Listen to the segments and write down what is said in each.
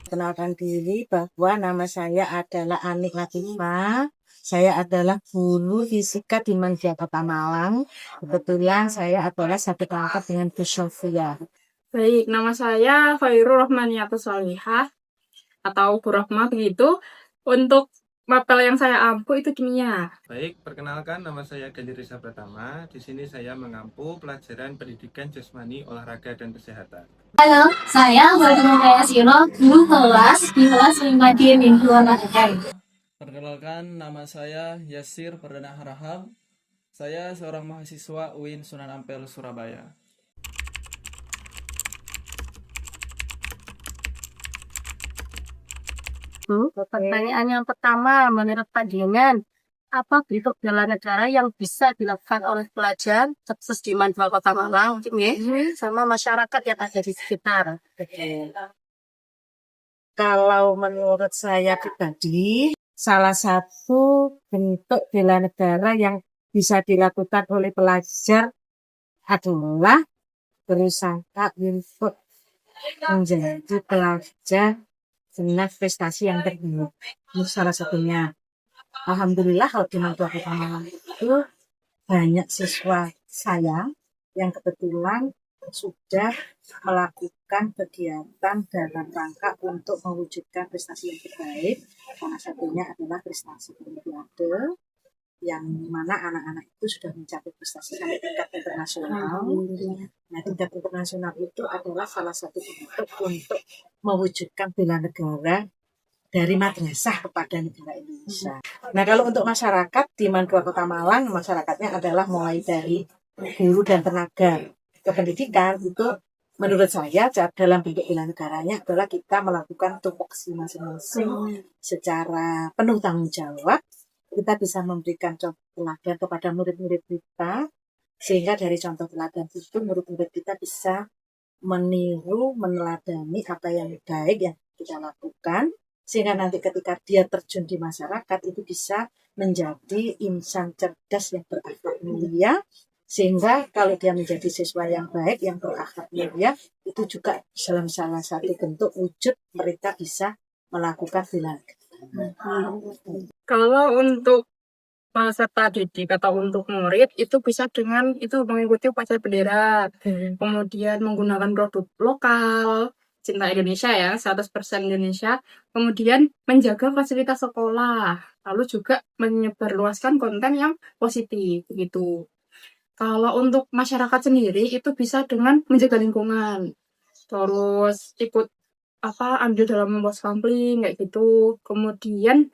Kenalkan diri bahwa nama saya adalah Anik Latifah. Saya adalah guru fisika di Mandra Kota Malang. Kebetulan saya adalah satu angkat dengan Bu Sofia. Baik, nama saya Khairul Rahmaniatus Sholihah atau Bu Rahma begitu. Untuk mapel yang saya ampu itu kimia. Baik, perkenalkan nama saya Ganjar Risa Pratama. Di sini saya mengampu pelajaran pendidikan jasmani, olahraga, dan kesehatan. Halo, saya Fatimah Siro, guru kelas di kelas 5 di Mingguan Madai. Perkenalkan, nama saya Yasir Perdana Harahap. Saya seorang mahasiswa UIN Sunan Ampel, Surabaya. Pertanyaan yang pertama, menurut pandangan, apa bentuk bela negara yang bisa dilakukan oleh pelajar khusus di Mandra Kota Malang, sama masyarakat yang ada di sekitar? Kalau menurut saya pribadi, salah satu bentuk bela negara yang bisa dilakukan oleh pelajar adalah berusaha untuk menjadi pelajar dengan prestasi yang terbaik. Itu salah satunya. Alhamdulillah kalau di Mandra Kota Malang itu banyak siswa saya yang kebetulan sudah melakukan kegiatan dalam rangka untuk mewujudkan prestasi yang terbaik. Salah satunya adalah prestasi Olimpiade, yang mana anak-anak itu sudah mencapai prestasi sampai tingkat internasional. Nah, tingkat internasional itu adalah salah satu bentuk untuk mewujudkan bela negara dari madrasah kepada negara Indonesia. Nah, kalau untuk masyarakat di Mandra Kota Malang, masyarakatnya adalah mulai dari guru dan tenaga kependidikan itu menurut saya dalam bentuk bela negaranya adalah kita melakukan tupoksi masing-masing secara penuh tanggung jawab. Kita bisa memberikan contoh teladan kepada murid-murid kita, sehingga dari contoh teladan itu murid-murid kita bisa meniru, meneladani apa yang baik yang kita lakukan, sehingga nanti ketika dia terjun di masyarakat itu bisa menjadi insan cerdas yang berakhlak mulia, sehingga kalau dia menjadi siswa yang baik, yang berakhlak mulia, itu juga salah satu bentuk wujud mereka bisa melakukan bela negara. Kalau untuk peserta didik atau untuk murid itu bisa dengan itu mengikuti upacara bendera, kemudian menggunakan produk lokal, cinta Indonesia ya, 100% Indonesia, kemudian menjaga fasilitas sekolah, lalu juga menyebarluaskan konten yang positif gitu. Kalau untuk masyarakat sendiri itu bisa dengan menjaga lingkungan, terus ikut andil dalam membuat sampling kayak gitu, kemudian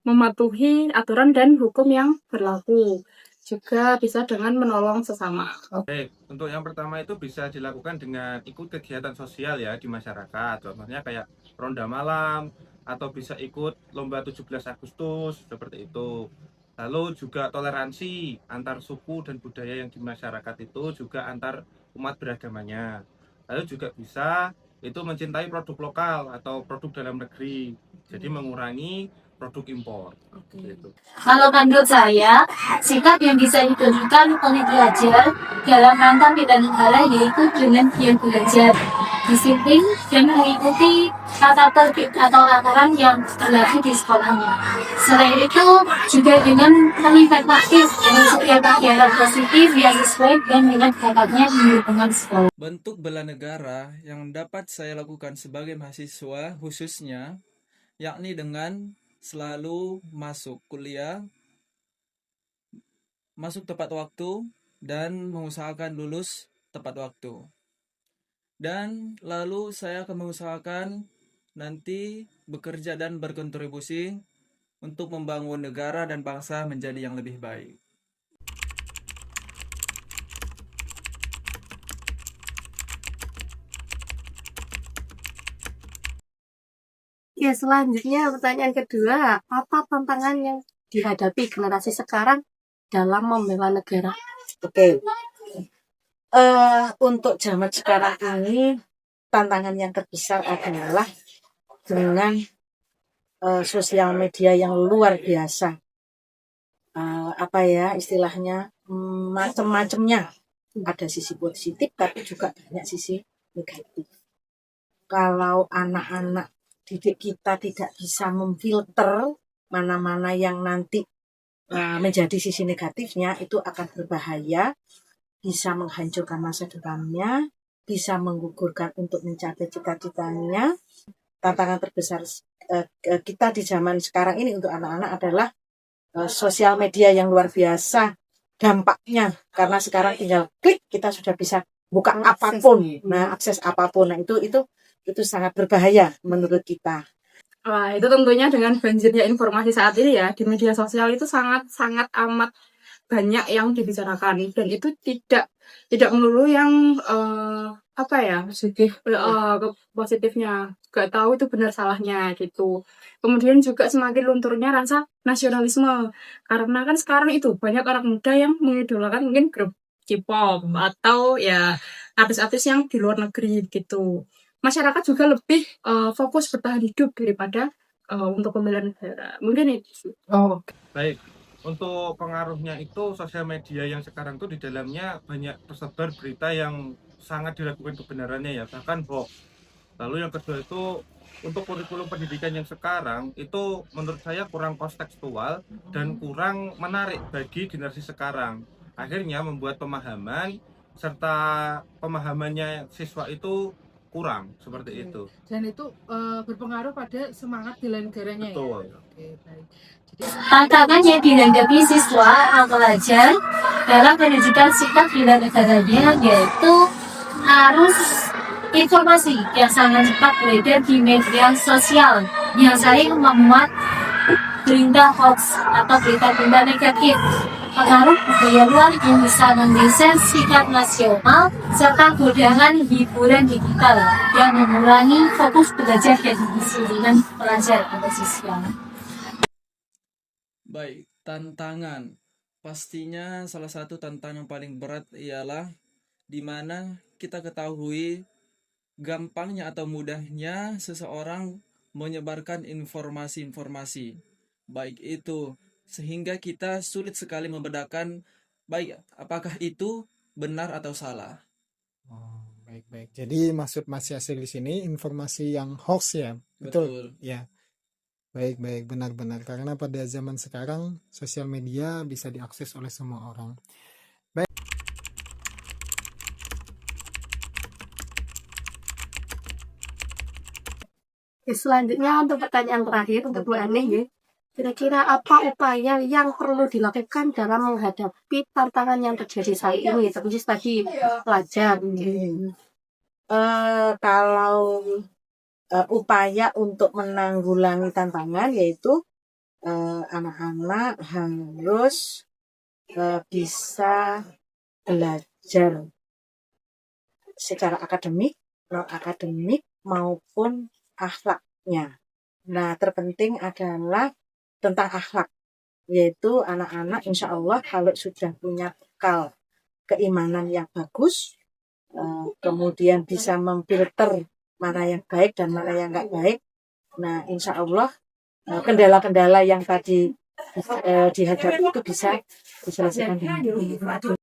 mematuhi aturan dan hukum yang berlaku. Juga bisa dengan menolong sesama. Baik, untuk yang pertama itu bisa dilakukan dengan ikut kegiatan sosial ya di masyarakat. Contohnya kayak ronda malam, atau bisa ikut lomba 17 Agustus, seperti itu. Lalu juga toleransi antar suku dan budaya yang di masyarakat itu juga antar umat beragamanya. Lalu juga bisa itu mencintai produk lokal atau produk dalam negeri. Jadi mengurangi produk impor. Gitu. Kalau menurut saya, sikap yang bisa ditunjukkan oleh pelajar dalam rangka bela negara yaitu dengan giat belajar, disiplin, dan mengikuti tata tertib atau aturan yang berlaku di sekolahnya. Selain itu, juga dengan terlibat aktif dengan setiap kegiatan positif yang sesuai dengan bakatnya di lingkungan sekolah. Bentuk bela negara yang dapat saya lakukan sebagai mahasiswa khususnya, yakni dengan selalu masuk kuliah, masuk tepat waktu, dan mengusahakan lulus tepat waktu. Dan lalu saya akan mengusahakan nanti bekerja dan berkontribusi untuk membangun negara dan bangsa menjadi yang lebih baik. Ya, selanjutnya pertanyaan kedua, apa tantangan yang dihadapi generasi sekarang dalam membela negara? Oke. Untuk zaman sekarang ini tantangan yang terbesar adalah dengan sosial media yang luar biasa. Istilahnya macam-macamnya. Ada sisi positif tapi juga banyak sisi negatif. kalau anak-anak didik kita tidak bisa memfilter mana-mana yang nanti menjadi sisi negatifnya, itu akan berbahaya, bisa menghancurkan masa depannya, bisa menggugurkan untuk mencapai cita-citanya. Tantangan terbesar kita di zaman sekarang ini untuk anak-anak adalah sosial media yang luar biasa dampaknya, karena sekarang tinggal klik kita sudah bisa buka apapun, akses apapun. Nah, itu sangat berbahaya menurut kita. Wah, itu tentunya dengan banjirnya informasi saat ini ya, di media sosial itu sangat amat banyak yang dibicarakan, dan itu tidak melulu yang positifnya, gak tahu itu benar salahnya gitu. Kemudian juga semakin lunturnya rasa nasionalisme, karena kan sekarang itu banyak anak muda yang mengidolakan mungkin grup K-pop atau ya artis-artis yang di luar negeri gitu. Masyarakat juga lebih fokus bertahan hidup daripada untuk pembelian negara. Mungkin itu. Baik, untuk pengaruhnya itu sosial media yang sekarang tuh di dalamnya banyak tersebar berita yang sangat diragukan kebenarannya ya, bahkan hoax. Lalu yang kedua itu untuk kurikulum pendidikan yang sekarang itu menurut saya kurang kontekstual dan kurang menarik bagi generasi sekarang. Akhirnya membuat pemahaman serta pemahamannya siswa itu kurang seperti itu. Dan itu berpengaruh pada semangat bela negaranya Betul. ya. Oke, baik. Tantangan yang dihadapi siswa atau pelajar dalam pendidikan sikap bela negaranya yaitu arus informasi yang sangat cepat beredar di media sosial yang sering memuat berita hoax atau berita-berita negatif, pengaruh budaya luar yang bisa menggeser sikap nasional, serta godaan hiburan digital yang mengurangi fokus belajar dan disiplin pelajar atau siswa. Baik, tantangan. Pastinya salah satu tantangan paling berat ialah di mana kita ketahui gampangnya atau mudahnya seseorang menyebarkan informasi-informasi. Baik itu sehingga kita sulit sekali membedakan baik apakah itu benar atau salah. Oh, baik-baik. Jadi maksud Mas Yasir di sini informasi yang hoax ya, betul? Ya, baik-baik, benar-benar. Karena pada zaman sekarang sosial media bisa diakses oleh semua orang. Baik. Selanjutnya untuk pertanyaan terakhir untuk Bu Ani ya. Kira-kira apa upaya yang perlu dilakukan dalam menghadapi tantangan yang terjadi saat ini, terkhusus tadi pelajar? Kalau upaya untuk menanggulangi tantangan yaitu anak-anak harus bisa belajar secara akademik, non akademik maupun akhlaknya. Nah, terpenting adalah tentang akhlak, yaitu anak-anak insya Allah kalau sudah punya bekal keimanan yang bagus, kemudian bisa memfilter mana yang baik dan mana yang nggak baik. Nah, insya Allah kendala-kendala yang tadi dihadapi itu bisa diselesaikan dengan baik.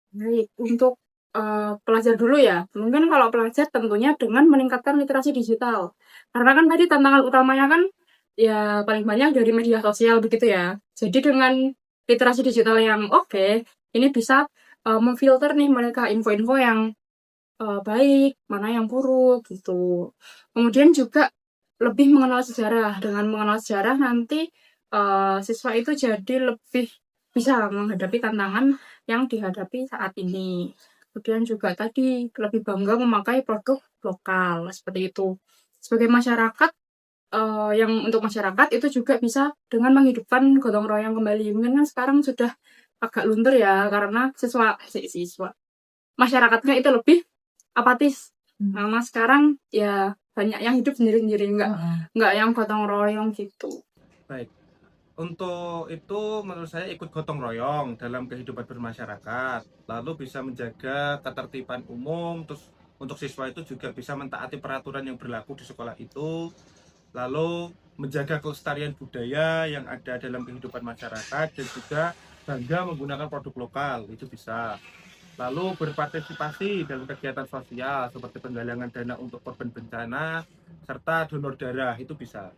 Baik, untuk pelajar dulu ya. Mungkin kalau pelajar tentunya dengan meningkatkan literasi digital. Karena kan tadi tantangan utamanya kan ya paling banyak dari media sosial begitu ya. Jadi dengan literasi digital yang oke, ini bisa memfilter nih mereka info-info yang baik, mana yang buruk gitu. Kemudian juga lebih mengenal sejarah. Dengan mengenal sejarah nanti siswa itu jadi lebih bisa menghadapi tantangan yang dihadapi saat ini. Kemudian juga tadi lebih bangga memakai produk lokal seperti itu. Sebagai masyarakat, yang untuk masyarakat itu juga bisa dengan menghidupkan gotong royong kembali. Mungkin kan sekarang sudah agak luntur ya karena siswa masyarakatnya itu lebih apatis. Karena sekarang ya banyak yang hidup sendiri-sendiri, nggak yang gotong royong gitu. Baik. Untuk itu menurut saya ikut gotong royong dalam kehidupan bermasyarakat, lalu bisa menjaga ketertiban umum, terus untuk siswa itu juga bisa mentaati peraturan yang berlaku di sekolah itu, lalu menjaga kelestarian budaya yang ada dalam kehidupan masyarakat dan juga bangga menggunakan produk lokal, itu bisa. lalu berpartisipasi dalam kegiatan sosial seperti penggalangan dana untuk korban bencana, serta donor darah, itu bisa.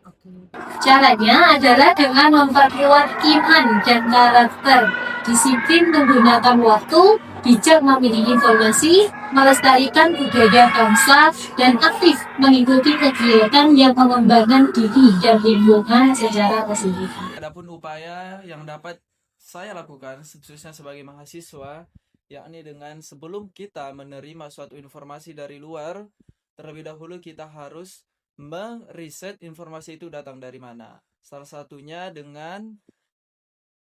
Caranya adalah dengan memperkuat iman dan karakter, disiplin menggunakan waktu, bijak memilih informasi, melestarikan budaya bangsa, dan aktif mengikuti kegiatan yang mengembangkan diri dan lingkungan secara positif. Adapun upaya yang dapat saya lakukan khususnya sebagai mahasiswa, yakni dengan sebelum kita menerima suatu informasi dari luar, terlebih dahulu kita harus meriset informasi itu datang dari mana. Salah satunya dengan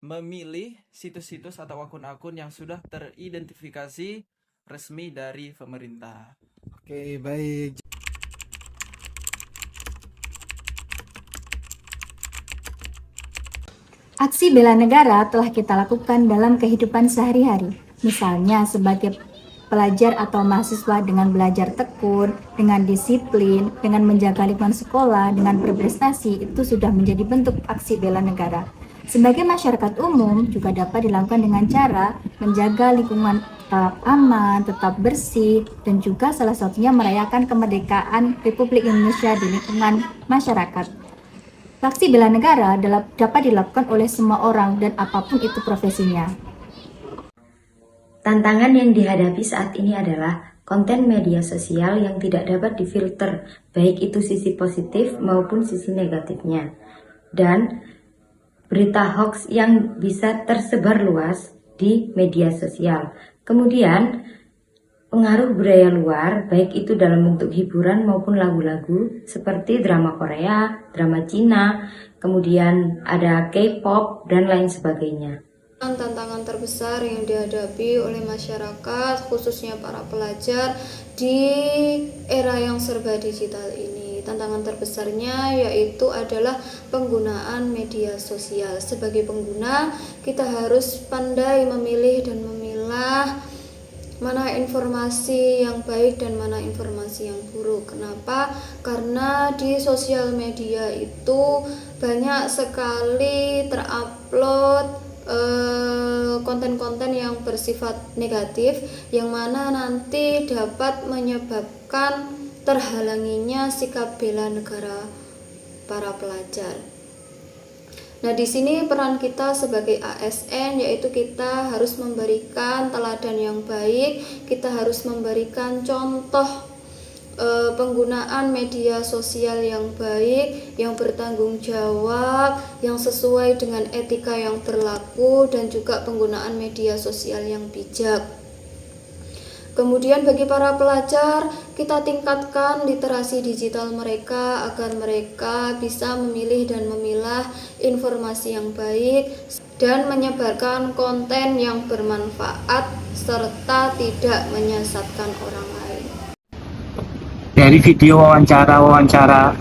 memilih situs-situs atau akun-akun yang sudah teridentifikasi resmi dari pemerintah. Oke, baik. Aksi bela negara telah kita lakukan dalam kehidupan sehari-hari. Misalnya sebagai pelajar atau mahasiswa dengan belajar tekun, dengan disiplin, dengan menjaga lingkungan sekolah, dengan berprestasi, itu sudah menjadi bentuk aksi bela negara. Sebagai masyarakat umum juga dapat dilakukan dengan cara menjaga lingkungan tetap aman, tetap bersih, dan juga salah satunya merayakan kemerdekaan Republik Indonesia di lingkungan masyarakat. Aksi bela negara dapat dilakukan oleh semua orang dan apapun itu profesinya. Tantangan yang dihadapi saat ini adalah konten media sosial yang tidak dapat difilter, baik itu sisi positif maupun sisi negatifnya. Dan berita hoax yang bisa tersebar luas di media sosial. Kemudian, pengaruh budaya luar, baik itu dalam bentuk hiburan maupun lagu-lagu, seperti drama Korea, drama Cina, kemudian ada K-pop, dan lain sebagainya. Tantangan terbesar yang dihadapi oleh masyarakat, khususnya para pelajar di era yang serba digital ini. Tantangan terbesarnya yaitu adalah penggunaan media sosial. Sebagai pengguna, kita harus pandai memilih dan memilah mana informasi yang baik dan mana informasi yang buruk. Kenapa? Karena di sosial media itu banyak sekali terupload konten-konten yang bersifat negatif, yang mana nanti dapat menyebabkan terhalanginya sikap bela negara para pelajar. Nah, di sini peran kita sebagai ASN yaitu kita harus memberikan teladan yang baik, kita harus memberikan contoh penggunaan media sosial yang baik, yang bertanggung jawab, yang sesuai dengan etika yang berlaku, dan juga penggunaan media sosial yang bijak. Kemudian bagi para pelajar, kita tingkatkan literasi digital mereka agar mereka bisa memilih dan memilah informasi yang baik dan menyebarkan konten yang bermanfaat serta tidak menyesatkan orang lain. Dari video wawancara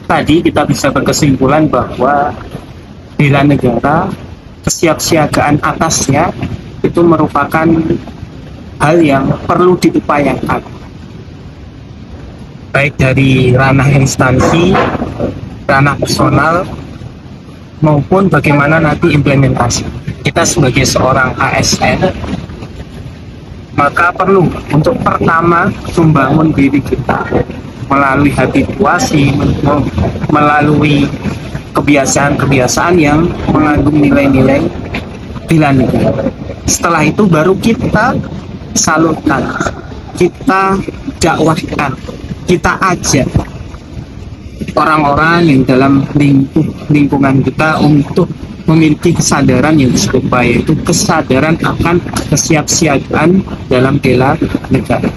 tadi kita bisa berkesimpulan bahwa bela negara, kesiapsiagaan atasnya itu merupakan hal yang perlu diupayakan, baik dari ranah instansi, ranah personal, maupun bagaimana nanti implementasi. Kita sebagai seorang ASN, maka perlu untuk pertama membangun diri kita melalui habituasi, melalui kebiasaan-kebiasaan yang mengandung nilai-nilai bela negara. Setelah itu baru kita salurkan, kita dakwahkan, kita ajak orang-orang yang dalam lingkungan kita untuk memiliki kesadaran yang serupa, yaitu kesadaran akan kesiapsiagaan dalam bela negara.